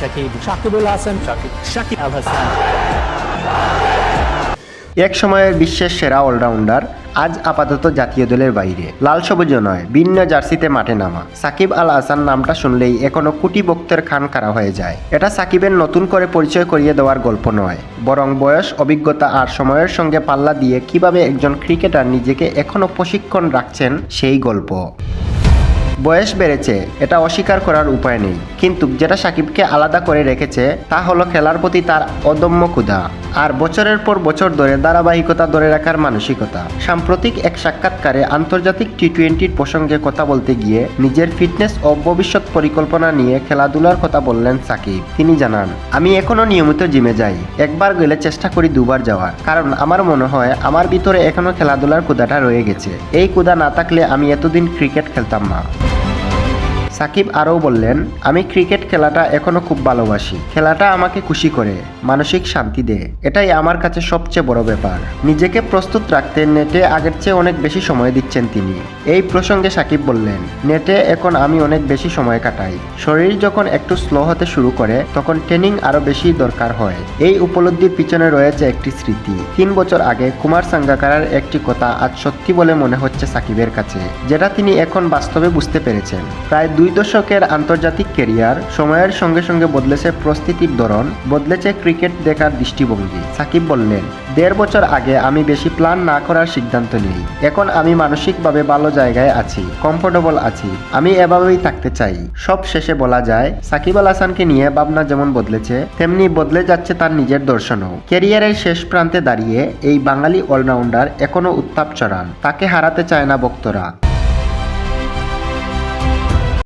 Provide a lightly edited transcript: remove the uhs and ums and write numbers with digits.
Shakib Al Hasan, Shakib Al Hasan. এক সময়ের বিশ্বের সেরা অলরাউন্ডার আজ আপাতত জাতীয় দলের বাইরে। লাল সবুজ নয়, ভিন্ন জার্সিতে মাঠে নামা সাকিব আল হাসান নামটা শুনলেই এখনো কোটি ভক্তের খান খাড়া হয়ে যায়। এটা সাকিবের নতুন করে পরিচয় করিয়ে দেওয়ার গল্প নয়, বরং বয়স, অভিজ্ঞতা আর সময়ের সঙ্গে পাল্লা দিয়ে কিভাবে একজন ক্রিকেটার নিজেকে এখনো প্রশিক্ষণ রাখছেন সেই গল্প। বয়স বেড়েছে, এটা অস্বীকার করার উপায় নেই, কিন্তু যেটা সাকিবকে আলাদা করে রেখেছে তা হলো খেলার প্রতি তার অদম্য ক্ষুধা আর বছরের পর বছর ধরে ধারাবাহিকতা ধরে রাখার মানসিকতা। সাম্প্রতিক এক সাক্ষাৎকারে আন্তর্জাতিক টি-20 প্রসঙ্গে কথা বলতে গিয়ে নিজের ফিটনেস ও ভবিষ্যৎ পরিকল্পনা নিয়ে খেলাধুলার কথা বললেন সাকিব। তিনি জানান, আমি এখনো নিয়মিত জিমে যাই, একবার গেলে চেষ্টা করি দুবার যাওয়ার, কারণ আমার মনে হয় আমার ভিতরে এখনো খেলাধুলার ক্ষুধাটা রয়ে গেছে। এই ক্ষুধা না থাকলে আমি এতদিন ক্রিকেট খেলতাম না। সাকিব আরও বললেন, আমি ক্রিকেট খেলাটা এখনো খুব ভালোবাসি। খেলাটা আমাকে খুশি করে, মানসিক শান্তি দেয়, এটাই আমার কাছে সবচেয়ে বড় ব্যাপার। নিজেকে প্রস্তুত রাখতে নেটে আগের চেয়ে অনেক বেশি সময় দিচ্ছেন তিনি। এই প্রসঙ্গে সাকিব বললেন, নেটে এখন আমি অনেক বেশি সময় কাটাই। শরীর যখন একটু স্লো হতে শুরু করে তখন ট্রেনিং আরও বেশি দরকার হয়। এই উপলব্ধির পিছনে রয়েছে একটি স্মৃতি। 3 বছর আগে কুমার সাঙ্গাকারার একটি কথা আজ সত্যি বলে মনে হচ্ছে সাকিবের কাছে, যেটা তিনি এখন বাস্তবে বুঝতে পেরেছেন। প্রায় 2 দশকের আন্তর্জাতিক ক্যারিয়ার, সময়ের সঙ্গে সঙ্গে বদলেছে প্রস্তুতির ধরন, বদলেছে ক্রিকেট দেখার দৃষ্টিভঙ্গি। সাকিব বললেন, 1.5 বছর আগে আমি বেশি প্ল্যান না করার সিদ্ধান্ত নিই। এখন আমি মানসিকভাবে ভালো জায়গায় আছি, কমফোর্টেবল আছি, আমি এভাবেই থাকতে চাই। সব শেষে বলা যায়, সাকিব আল হাসানকে নিয়ে ভাবনা যেমন বদলেছে, তেমনি বদলে যাচ্ছে তার নিজের দর্শনও। ক্যারিয়ারের শেষ প্রান্তে দাঁড়িয়ে এই বাঙালি অলরাউন্ডার এখনও উত্তাপ চড়ান, তাকে হারাতে চায় না ভক্তরা।